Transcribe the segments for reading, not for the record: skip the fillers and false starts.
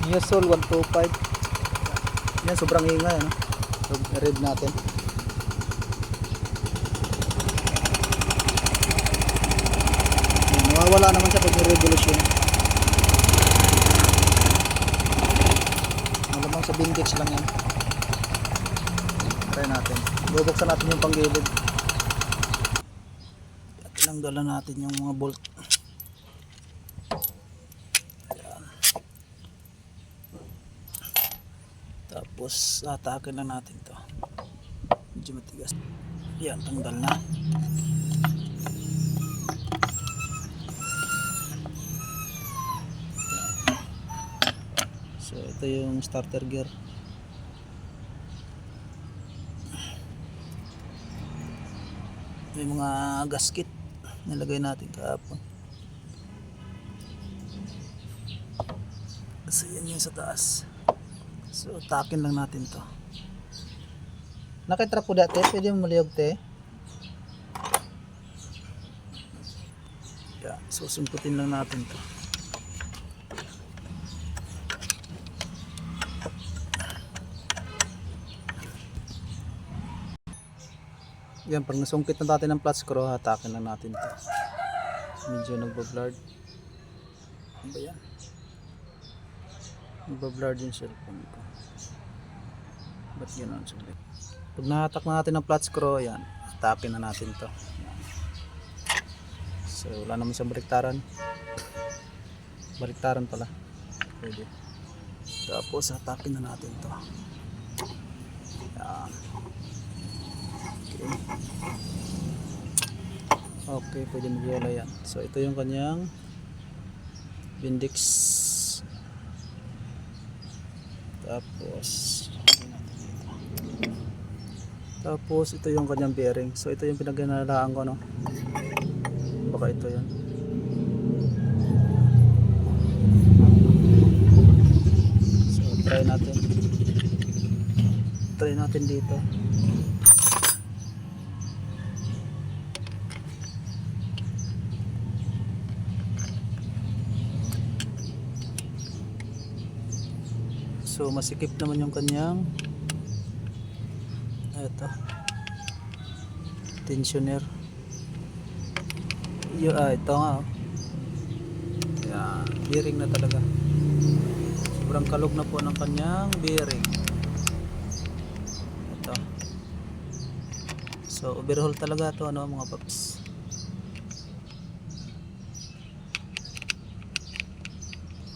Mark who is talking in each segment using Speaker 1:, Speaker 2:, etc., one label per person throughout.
Speaker 1: Newsol 125. Yan, sobrang ingay, ano? So, read natin. Yan, nawawala naman siya pag may revolution. Malamang sa Bindix lang yan. Try natin. Bubuksan natin yung panggilid. At tinanggalan natin yung mga bolt. Tapos atakin lang natin to. Medyo matigas. Yan, tanggal na. So ito yung starter gear. May mga gasket nilagay natin kahapon. So yan yung sa taas. So takin lang natin to. Nakitra po dati, pwede mo maliyog te. Yeah, susumputin lang natin to. Yan, pag nasungkit na natin ng flat screw, hatakin lang natin to. Medyo nagbablard. Ano ba yan? Nagbablard yung cellphone ko. Ba't gano'n sulit? Pag nahatak na natin ng flat screw, yan, hatakin na natin to. Yan. So wala naman sa baliktaran. Baliktaran pala. Pwede. Tapos hatakin na natin to. Yan. Okay, pwede mag-yola yan. So ito yung kanyang Bindix. Tapos ito yung kanyang bearing. So ito yung pinag-inalaan ko, no? Baka ito yan. So try natin dito. So masikip naman yung kanyang ito tensioner. Ito nga, oh. Yan, bearing na talaga. Sobrang kalog na po ng kanyang bearing. Ito. So overhaul talaga ito, ano, mga paps.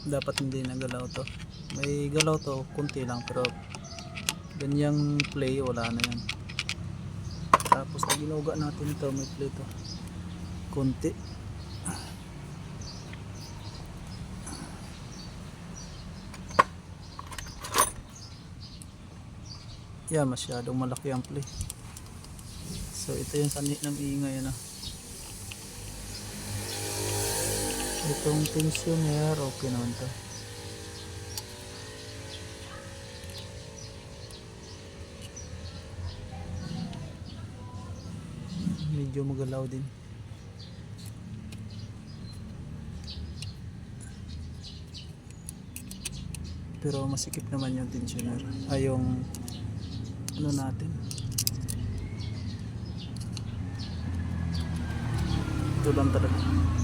Speaker 1: Dapat hindi nagalaw to. May galaw to, kunti lang, pero ganyang play wala na yan. Tapos na ginuga natin ito, may play to kunti. Yan, masyadong malaki ang play. So ito yung sani ng ingay, ano. Itong tensioner okay naman to. Medyo magalaw din. Pero masikip naman yung tensioner. Ay, yung ano natin. Ito lang talaga.